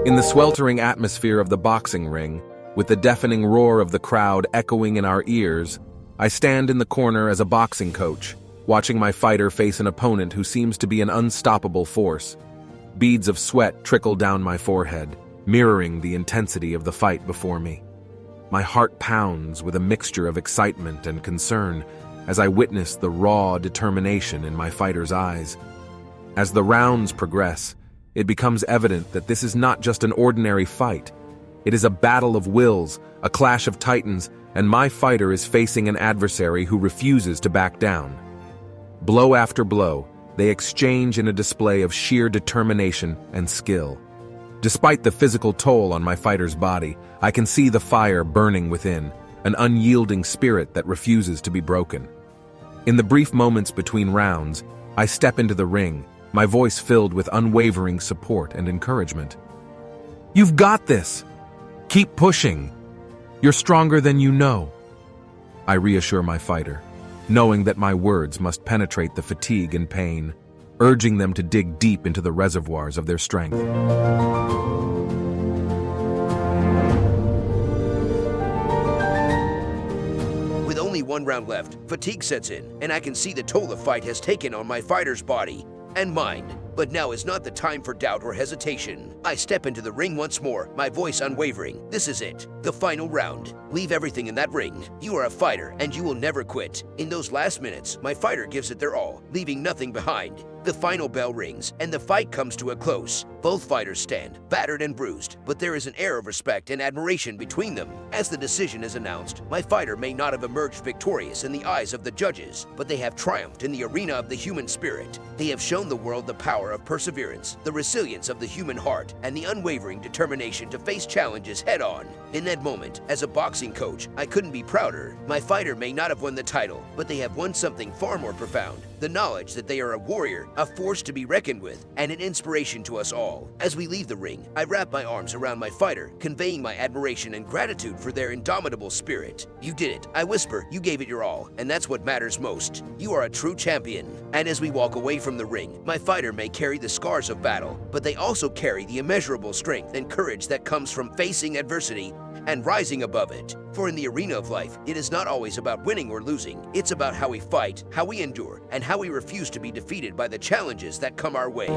In the sweltering atmosphere of the boxing ring, with the deafening roar of the crowd echoing in our ears, I stand in the corner as a boxing coach, watching my fighter face an opponent who seems to be an unstoppable force. Beads of sweat trickle down my forehead, mirroring the intensity of the fight before me. My heart pounds with a mixture of excitement and concern as I witness the raw determination in my fighter's eyes. As the rounds progress, it becomes evident that this is not just an ordinary fight. It is a battle of wills, a clash of titans, and my fighter is facing an adversary who refuses to back down. Blow after blow, they exchange in a display of sheer determination and skill. Despite the physical toll on my fighter's body, I can see the fire burning within, an unyielding spirit that refuses to be broken. In the brief moments between rounds, I step into the ring, my voice filled with unwavering support and encouragement. "You've got this! Keep pushing! You're stronger than you know." I reassure my fighter, knowing that my words must penetrate the fatigue and pain, urging them to dig deep into the reservoirs of their strength. With only one round left, fatigue sets in, and I can see the toll the fight has taken on my fighter's body and mind. But now is not the time for doubt or hesitation. I step into the ring once more, my voice unwavering. This is it, the final round. Leave everything in that ring. You are a fighter, and you will never quit. In those last minutes, my fighter gives it their all, leaving nothing behind. The final bell rings, and the fight comes to a close. Both fighters stand, battered and bruised, but there is an air of respect and admiration between them. As the decision is announced, my fighter may not have emerged victorious in the eyes of the judges, but they have triumphed in the arena of the human spirit. They have shown the world the power of perseverance, the resilience of the human heart, and the unwavering determination to face challenges head-on. In that moment, as a boxing coach, I couldn't be prouder. My fighter may not have won the title, but they have won something far more profound. The knowledge that they are a warrior, a force to be reckoned with, and an inspiration to us all. As we leave the ring, I wrap my arms around my fighter, conveying my admiration and gratitude for their indomitable spirit. "You did it," I whisper. "You gave it your all, and that's what matters most. You are a true champion." And as we walk away from the ring, my fighter may carry the scars of battle, but they also carry the immeasurable strength and courage that comes from facing adversity and rising above it. For in the arena of life, it is not always about winning or losing. It's about how we fight, how we endure, and how we refuse to be defeated by the challenges that come our way.